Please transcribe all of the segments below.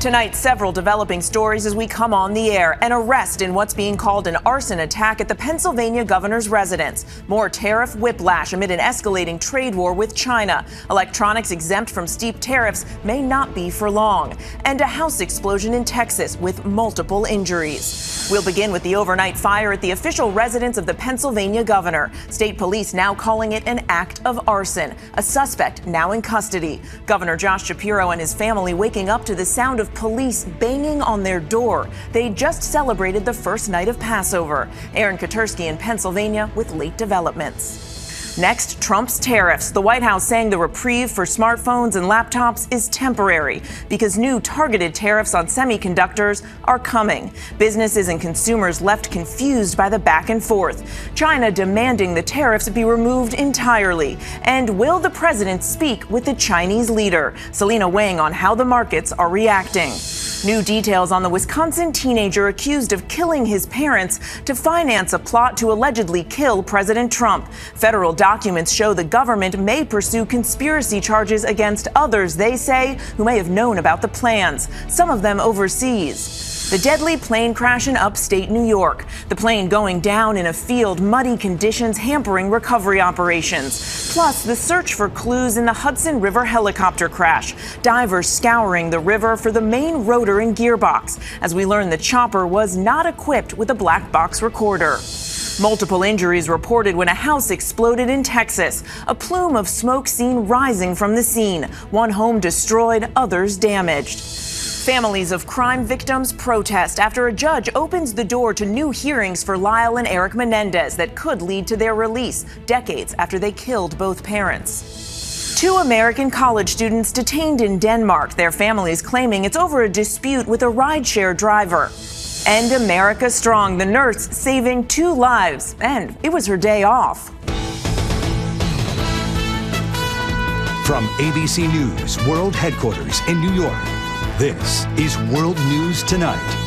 Tonight, several developing stories as we come on the air. An arrest in what's being called an arson attack at the Pennsylvania governor's residence. More tariff whiplash amid an escalating trade war with China. Electronics exempt from steep tariffs may not be for long. And a house explosion in Texas with multiple injuries. We'll begin with the overnight fire at the official residence of the Pennsylvania governor. State police now calling it an act of arson. A suspect now in custody. Governor Josh Shapiro and his family waking up to the sound of police banging on their door. They just celebrated the first night of Passover. Katersky in Pennsylvania with late developments. Next, Trump's tariffs. The White House saying the reprieve for smartphones and laptops is temporary because new targeted tariffs on semiconductors are coming. Businesses and consumers left confused by the back and forth. China demanding the tariffs be removed entirely. And will the president speak with the Chinese leader? Selina Wang on how the markets are reacting. New details on the Wisconsin teenager accused of killing his parents to finance a plot to allegedly kill President Trump. Federal documents show the government may pursue conspiracy charges against others, they say, who may have known about the plans, some of them overseas. The deadly plane crash in upstate New York. The plane going down in a field, muddy conditions hampering recovery operations. Plus, the search for clues in the Hudson River helicopter crash. Divers scouring the river for the main rotor and gearbox. As we learn, the chopper was not equipped with a black box recorder. Multiple injuries reported when a house exploded in Texas. A plume of smoke seen rising from the scene. One home destroyed, others damaged. Families of crime victims protest after a judge opens the door to new hearings for Lyle and Eric Menendez that could lead to their release decades after they killed both parents. Two American college students detained in Denmark, their families claiming it's over a dispute with a rideshare driver. And America Strong, the nurse saving 2 lives, and it was her day off. From ABC News World Headquarters in New York, this is World News Tonight.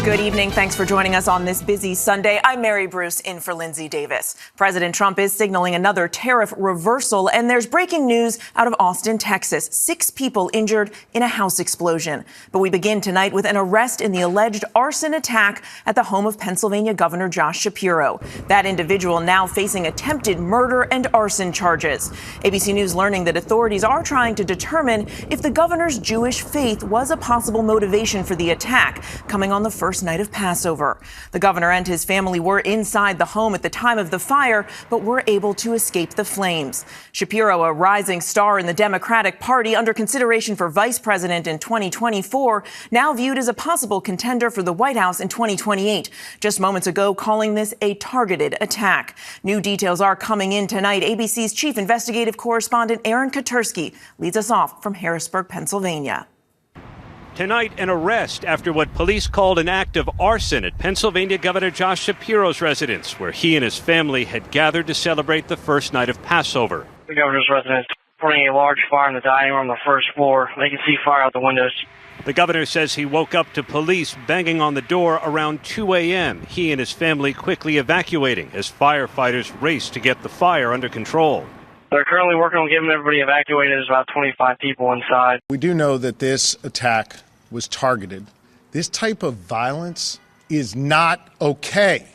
Good evening. Thanks for joining us on this busy Sunday. I'm Mary Bruce in for Lindsay Davis. President Trump is signaling another tariff reversal, and there's breaking news out of Austin, Texas. 6 people injured in a house explosion. But we begin tonight with an arrest in the alleged arson attack at the home of Pennsylvania Governor Josh Shapiro. That individual now facing attempted murder and arson charges. ABC News learning that authorities are trying to determine if the governor's Jewish faith was a possible motivation for the attack, coming on the first night of Passover. The governor and his family were inside the home at the time of the fire, but were able to escape the flames. Shapiro, a rising star in the Democratic Party under consideration for vice president in 2024, now viewed as a possible contender for the White House in 2028. Just moments ago, calling this a targeted attack. New details are coming in tonight. ABC's chief investigative correspondent Aaron Katersky leads us off from Harrisburg, Pennsylvania. Tonight, an arrest after what police called an act of arson at Pennsylvania Governor Josh Shapiro's residence, where he and his family had gathered to celebrate the first night of Passover. The governor's residence putting a large fire in the dining room on the first floor. They can see fire out the windows. The governor says he woke up to police banging on the door around 2 a.m. He and his family quickly evacuating as firefighters raced to get the fire under control. They're currently working on getting everybody evacuated. There's about 25 people inside. We do know that this attack was targeted. This type of violence is not okay.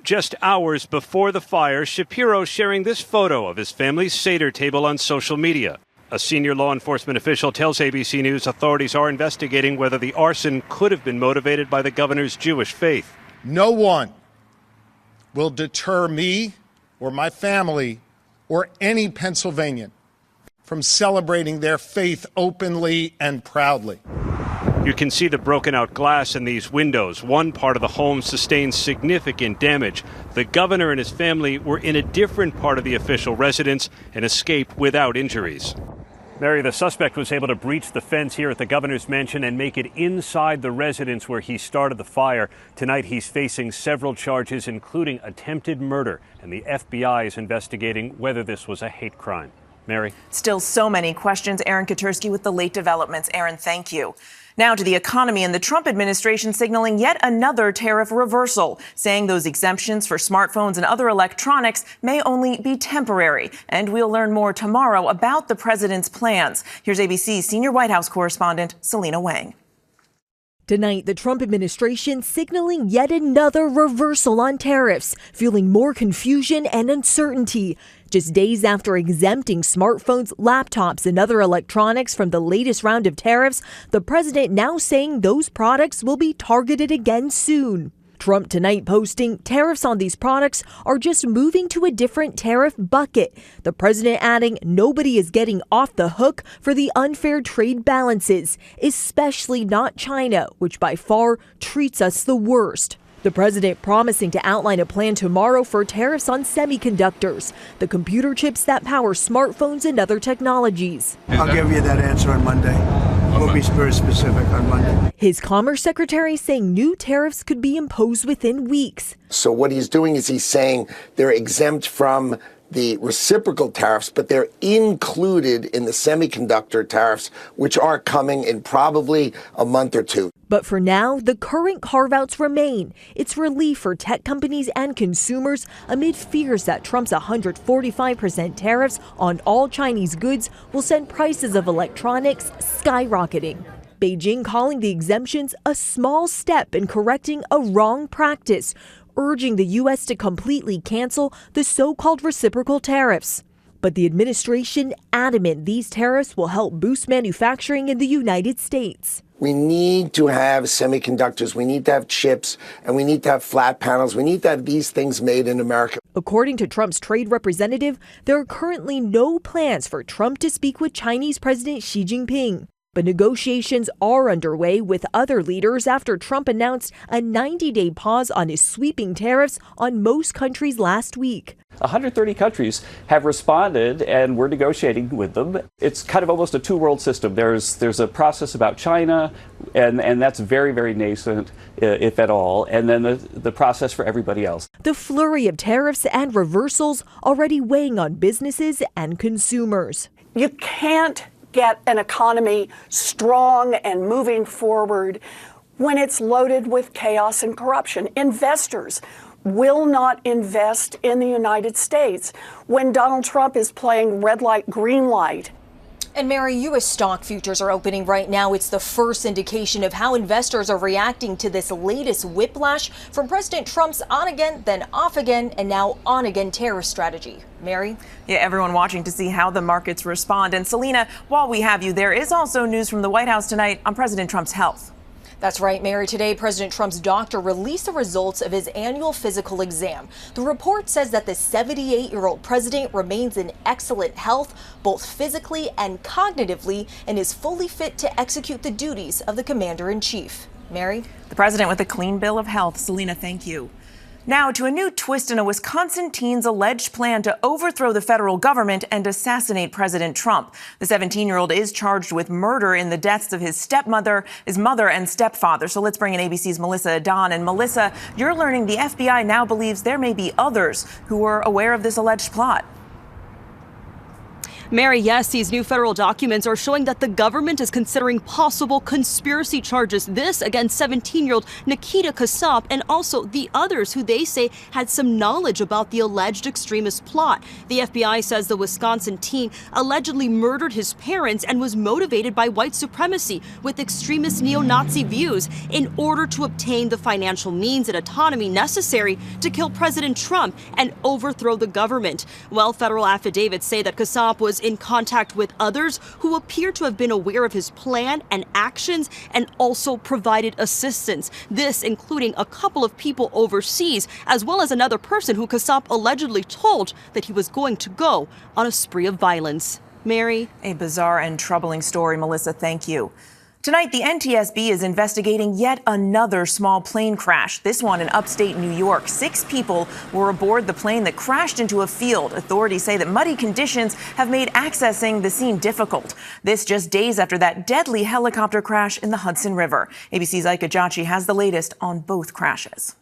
Just hours before the fire, Shapiro sharing this photo of his family's Seder table on social media. A senior law enforcement official tells ABC News authorities are investigating whether the arson could have been motivated by the governor's Jewish faith. No one will deter me or my family or any Pennsylvanian from celebrating their faith openly and proudly. You can see the broken out glass in these windows. One part of the home sustained significant damage. The governor and his family were in a different part of the official residence and escaped without injuries. Mary, the suspect was able to breach the fence here at the governor's mansion and make it inside the residence where he started the fire. Tonight, he's facing several charges, including attempted murder, and the FBI is investigating whether this was a hate crime. Mary? Still so many questions. Aaron Katersky with the late developments. Aaron, thank you. Now to the economy, and the Trump administration signaling yet another tariff reversal, saying those exemptions for smartphones and other electronics may only be temporary. And we'll learn more tomorrow about the president's plans. Here's ABC's senior White House correspondent, Selina Wang. Tonight, the Trump administration signaling yet another reversal on tariffs, fueling more confusion and uncertainty. Just days after exempting smartphones, laptops, and other electronics from the latest round of tariffs, the president now saying those products will be targeted again soon. Trump tonight posting tariffs on these products are just moving to a different tariff bucket. The president adding nobody is getting off the hook for the unfair trade balances, especially not China, which by far treats us the worst. The president promising to outline a plan tomorrow for tariffs on semiconductors, the computer chips that power smartphones and other technologies. I'll give you that answer on Monday. We'll be very specific on Monday. His Commerce Secretary saying new tariffs could be imposed within weeks. So what he's doing is he's saying they're exempt from the reciprocal tariffs, but they're included in the semiconductor tariffs, which are coming in probably a month or two. But for now, the current carve-outs remain. It's relief for tech companies and consumers amid fears that Trump's 145% tariffs on all Chinese goods will send prices of electronics skyrocketing. Beijing calling the exemptions a small step in correcting a wrong practice, urging the U.S. to completely cancel the so-called reciprocal tariffs. But the administration adamant these tariffs will help boost manufacturing in the United States. We need to have semiconductors, we need to have chips, and we need to have flat panels. We need to have these things made in America. According to Trump's trade representative, there are currently no plans for Trump to speak with Chinese President Xi Jinping. But negotiations are underway with other leaders after Trump announced a 90-day pause on his sweeping tariffs on most countries last week. 130 countries have responded, and we're negotiating with them. It's kind of almost a two-world system. There's a process about China, and that's very, very nascent, if at all, and then the process for everybody else. The flurry of tariffs and reversals already weighing on businesses and consumers. You can't get an economy strong and moving forward when it's loaded with chaos and corruption. Investors will not invest in the United States when Donald Trump is playing red light, green light. And Mary, U.S. stock futures are opening right now. It's the first indication of how investors are reacting to this latest whiplash from President Trump's on again, then off again, and now on again tariff strategy. Mary? Yeah, everyone watching to see how the markets respond. And Selina, while we have you, there is also news from the White House tonight on President Trump's health. That's right, Mary. Today, President Trump's doctor released the results of his annual physical exam. The report says that the 78-year-old president remains in excellent health, both physically and cognitively, and is fully fit to execute the duties of the commander-in-chief. Mary? The president with a clean bill of health. Selina, thank you. Now to a new twist in a Wisconsin teen's alleged plan to overthrow the federal government and assassinate President Trump. The 17-year-old is charged with murder in the deaths of his stepmother, his mother, and stepfather. So let's bring in ABC's Melissa Adan. And Melissa, you're learning the FBI now believes there may be others who were aware of this alleged plot. Mary, yes, these new federal documents are showing that the government is considering possible conspiracy charges. This against 17-year-old Nikita Kasap and also the others who they say had some knowledge about the alleged extremist plot. The FBI says the Wisconsin teen allegedly murdered his parents and was motivated by white supremacy with extremist neo-Nazi views in order to obtain the financial means and autonomy necessary to kill President Trump and overthrow the government. Well, federal affidavits say that Kasap was in contact with others who appear to have been aware of his plan and actions and also provided assistance. This including a couple of people overseas, as well as another person who Kasap allegedly told that he was going to go on a spree of violence. Mary? A bizarre and troubling story, Melissa. Thank you. Tonight, the NTSB is investigating yet another small plane crash, this one in upstate New York. 6 people were aboard the plane that crashed into a field. Authorities say that muddy conditions have made accessing the scene difficult. This just days after that deadly helicopter crash in the Hudson River. ABC's Ika Jachi has the latest on both crashes.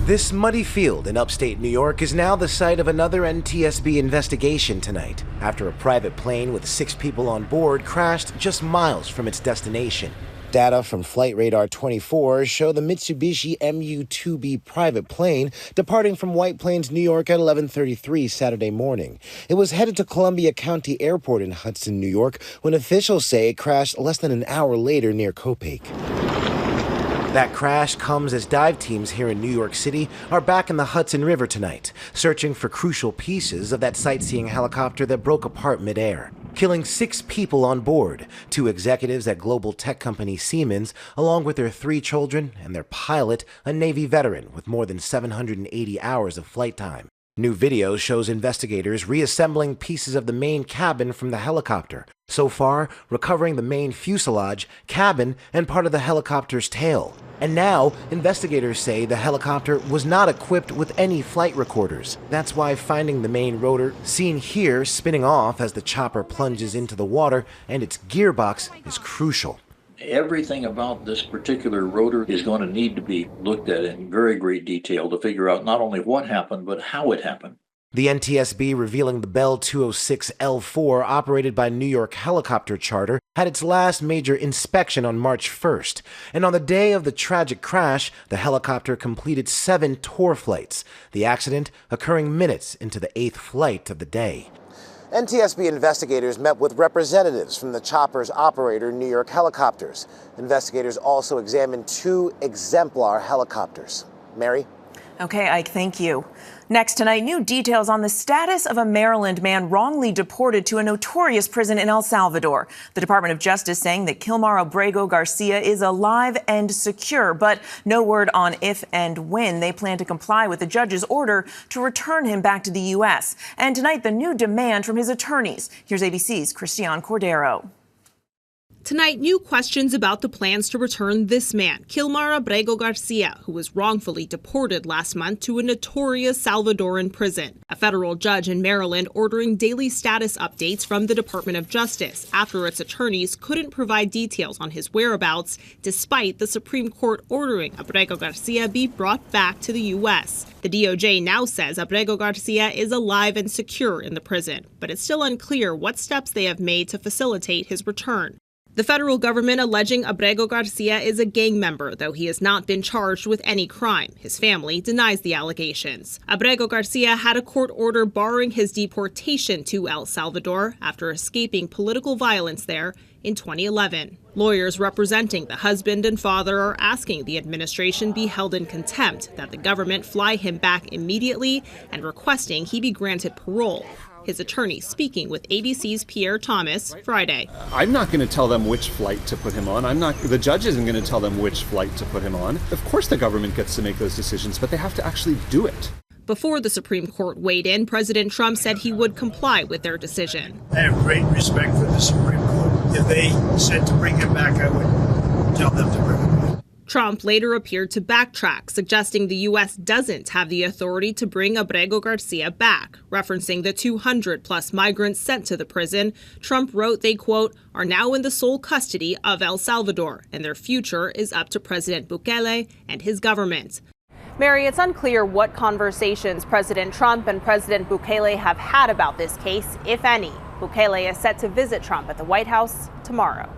This muddy field in upstate New York is now the site of another NTSB investigation tonight, after a private plane with 6 people on board crashed just miles from its destination. Data from Flight Radar 24 show the Mitsubishi MU-2B private plane departing from White Plains, New York at 11:33 Saturday morning. It was headed to Columbia County Airport in Hudson, New York, when officials say it crashed less than an hour later near Copake. That crash comes as dive teams here in New York City are back in the Hudson River tonight, searching for crucial pieces of that sightseeing helicopter that broke apart midair, killing 6 people on board, 2 executives at global tech company Siemens, along with their 3 children and their pilot, a Navy veteran with more than 780 hours of flight time. New video shows investigators reassembling pieces of the main cabin from the helicopter, so far recovering the main fuselage, cabin, and part of the helicopter's tail. And now, investigators say the helicopter was not equipped with any flight recorders. That's why finding the main rotor, seen here spinning off as the chopper plunges into the water, and its gearbox is crucial. Everything about this particular rotor is going to need to be looked at in very great detail to figure out not only what happened, but how it happened. The NTSB revealing the Bell 206L4, operated by New York Helicopter Charter, had its last major inspection on March 1st. And on the day of the tragic crash, the helicopter completed 7 tour flights, the accident occurring minutes into the 8th flight of the day. NTSB investigators met with representatives from the chopper's operator, New York Helicopters. Investigators also examined 2 exemplar helicopters. Mary? Okay, Ike, thank you. Next tonight, new details on the status of a Maryland man wrongly deported to a notorious prison in El Salvador. The Department of Justice saying that Kilmar Abrego Garcia is alive and secure, but no word on if and when they plan to comply with the judge's order to return him back to the U.S. And tonight, the new demand from his attorneys. Here's ABC's Christian Cordero. Tonight, new questions about the plans to return this man, Kilmar Abrego Garcia, who was wrongfully deported last month to a notorious Salvadoran prison. A federal judge in Maryland ordering daily status updates from the Department of Justice after its attorneys couldn't provide details on his whereabouts, despite the Supreme Court ordering Abrego Garcia be brought back to the U.S. The DOJ now says Abrego Garcia is alive and secure in the prison, but it's still unclear what steps they have made to facilitate his return. The federal government alleging Abrego Garcia is a gang member, though he has not been charged with any crime. His family denies the allegations. Abrego Garcia had a court order barring his deportation to El Salvador after escaping political violence there in 2011. Lawyers representing the husband and father are asking the administration be held in contempt, that the government fly him back immediately, and requesting he be granted parole. His attorney speaking with ABC's Pierre Thomas Friday. I'm not going to tell them which flight to put him on. The judge isn't going to tell them which flight to put him on. Of course the government gets to make those decisions, but they have to actually do it. Before the Supreme Court weighed in, President Trump said he would comply with their decision. I have great respect for the Supreme Court. If they said to bring him back, I would tell them to bring him back. Trump later appeared to backtrack, suggesting the U.S. doesn't have the authority to bring Abrego Garcia back. Referencing the 200-plus migrants sent to the prison, Trump wrote they, quote, are now in the sole custody of El Salvador, and their future is up to President Bukele and his government. Mary, it's unclear what conversations President Trump and President Bukele have had about this case, if any. Bukele is set to visit Trump at the White House tomorrow.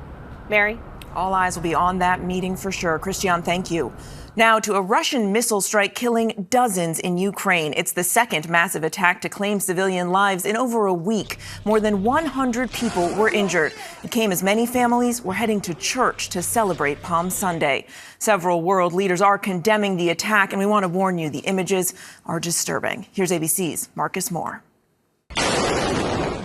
Mary? All eyes will be on that meeting for sure. Christian, thank you. Now to a Russian missile strike killing dozens in Ukraine. It's the second massive attack to claim civilian lives in over a week. More than 100 people were injured. It came as many families were heading to church to celebrate Palm Sunday. Several world leaders are condemning the attack, and we want to warn you, the images are disturbing. Here's ABC's Marcus Moore.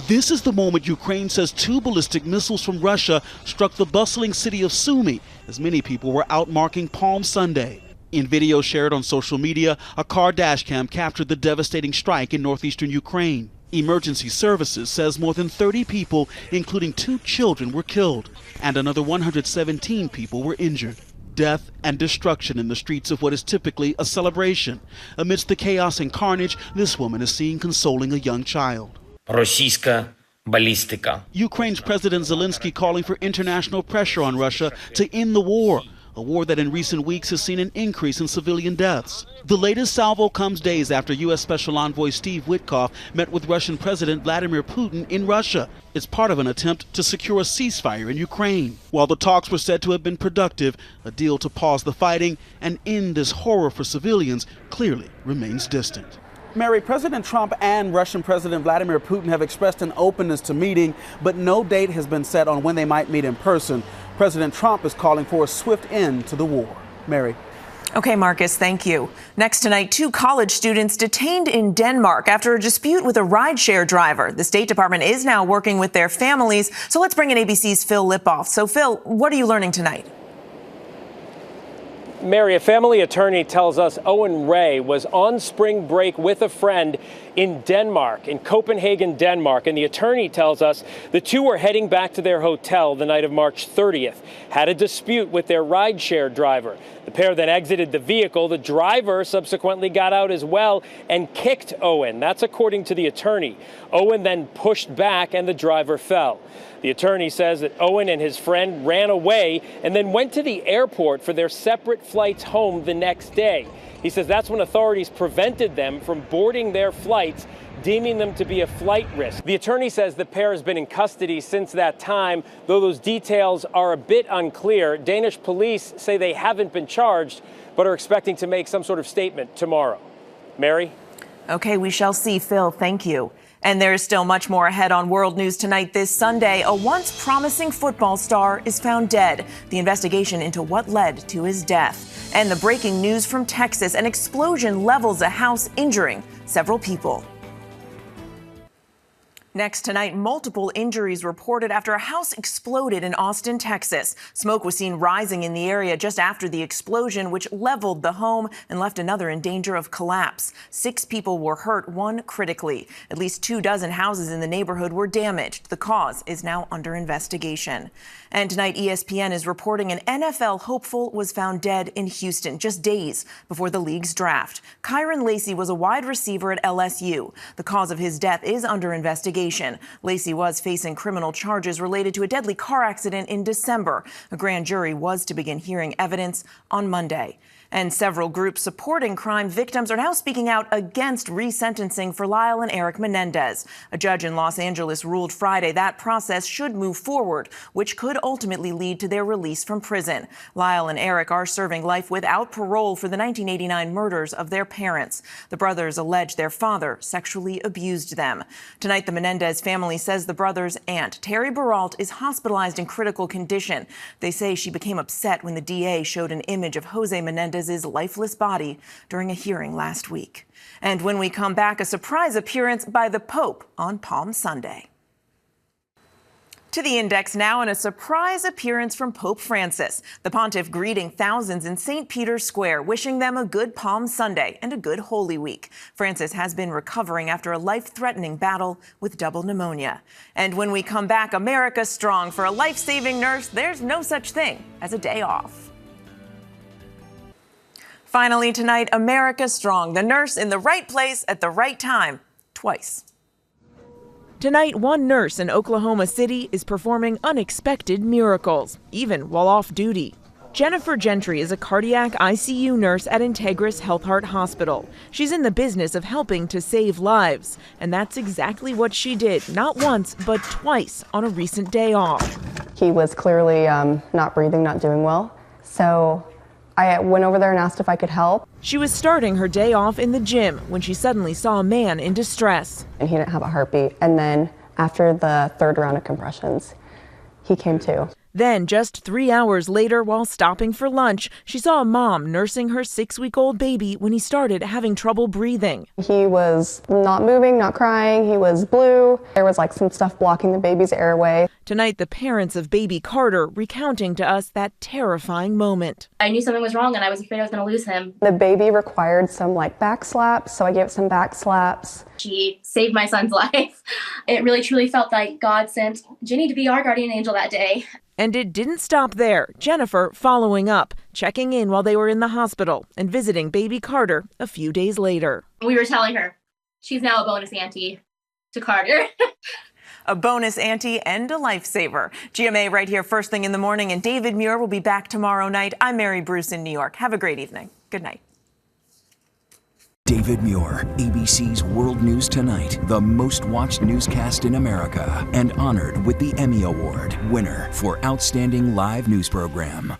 This is the moment Ukraine says 2 ballistic missiles from Russia struck the bustling city of Sumy as many people were out marking Palm Sunday. In video shared on social media, a car dashcam captured the devastating strike in northeastern Ukraine. Emergency Services says more than 30 people, including 2 children, were killed, and another 117 people were injured. Death and destruction in the streets of what is typically a celebration. Amidst the chaos and carnage, this woman is seen consoling a young child. Ukraine's President Zelensky calling for international pressure on Russia to end the war. a war that in recent weeks has seen an increase in civilian deaths. The latest salvo comes days after U.S. Special Envoy Steve Witkoff met with Russian President Vladimir Putin in Russia. It's part of an attempt to secure a ceasefire in Ukraine. While the talks were said to have been productive, a deal to pause the fighting and end this horror for civilians clearly remains distant. Mary, President Trump and Russian President Vladimir Putin have expressed an openness to meeting, but no date has been set on when they might meet in person. President Trump is calling for a swift end to the war. Mary. Okay, Marcus, thank you. Next tonight, 2 college students detained in Denmark after a dispute with a rideshare driver. The State Department is now working with their families. So let's bring in ABC's Phil Lipoff. So, Phil, what are you learning tonight? Mary, a family attorney tells us Owen Ray was on spring break with a friend in Denmark, in Copenhagen, Denmark. And the attorney tells us the two were heading back to their hotel the night of March 30th, had a dispute with their rideshare driver. The pair then exited the vehicle. The driver subsequently got out as well and kicked Owen. That's according to the attorney. Owen then pushed back and the driver fell. The attorney says that Owen and his friend ran away and then went to the airport for their separate flights home the next day. He says that's when authorities prevented them from boarding their flights, deeming them to be a flight risk. The attorney says the pair has been in custody since that time, though those details are a bit unclear. Danish police say they haven't been charged, but are expecting to make some sort of statement tomorrow. Mary? Okay, we shall see, Phil. Thank you. And there is still much more ahead on World News Tonight this Sunday. A once promising football star is found dead. The investigation into what led to his death. And the breaking news from Texas, an explosion levels a house, injuring several people. Next tonight, multiple injuries reported after a house exploded in Austin, Texas. Smoke was seen rising in the area just after the explosion, which leveled the home and left another in danger of collapse. 6 people were hurt, 1 critically. At least 24 houses in the neighborhood were damaged. The cause is now under investigation. And tonight, ESPN is reporting an NFL hopeful was found dead in Houston just days before the league's draft. Kyron Lacey was a wide receiver at LSU. The cause of his death is under investigation. Lacey was facing criminal charges related to a deadly car accident in December. A grand jury was to begin hearing evidence on Monday. And several groups supporting crime victims are now speaking out against resentencing for Lyle and Eric Menendez. A judge in Los Angeles ruled Friday that process should move forward, which could ultimately lead to their release from prison. Lyle and Eric are serving life without parole for the 1989 murders of their parents. The brothers allege their father sexually abused them. Tonight, the Menendez family says the brothers' aunt, Terry Baralt, is hospitalized in critical condition. They say she became upset when the DA showed an image of Jose Menendez's lifeless body during a hearing last week. And when we come back, a surprise appearance by the Pope on Palm Sunday. To the Index now, and a surprise appearance from Pope Francis. The pontiff greeting thousands in St. Peter's Square, wishing them a good Palm Sunday and a good Holy Week. Francis has been recovering after a life-threatening battle with double pneumonia. And when we come back, America strong. For a life-saving nurse, there's no such thing as a day off. Finally tonight, America strong. The nurse in the right place at the right time, twice. Tonight, one nurse in Oklahoma City is performing unexpected miracles, even while off duty. Jennifer Gentry is a cardiac ICU nurse at Integris Health Heart Hospital. She's in the business of helping to save lives, and that's exactly what she did, not once, but twice on a recent day off. He was clearly not breathing, not doing well, so I went over there and asked if I could help. She was starting her day off in the gym when she suddenly saw a man in distress. And he didn't have a heartbeat. And then after the 3rd round of compressions, he came to. Then, just 3 hours later, while stopping for lunch, she saw a mom nursing her 6-week-old baby when he started having trouble breathing. He was not moving, not crying. He was blue. There was like some stuff blocking the baby's airway. Tonight, the parents of baby Carter recounting to us that terrifying moment. I knew something was wrong and I was afraid I was going to lose him. The baby required some back slaps, so I gave it some back slaps. She saved my son's life. It really truly felt like God sent Jenny to be our guardian angel that day. And it didn't stop there. Jennifer following up, checking in while they were in the hospital and visiting baby Carter a few days later. We were telling her she's now a bonus auntie to Carter. a bonus ante, and a lifesaver. GMA right here first thing in the morning, and David Muir will be back tomorrow night. I'm Mary Bruce in New York. Have a great evening. Good night. David Muir, ABC's World News Tonight, the most watched newscast in America, and honored with the Emmy Award, winner for Outstanding Live News Program.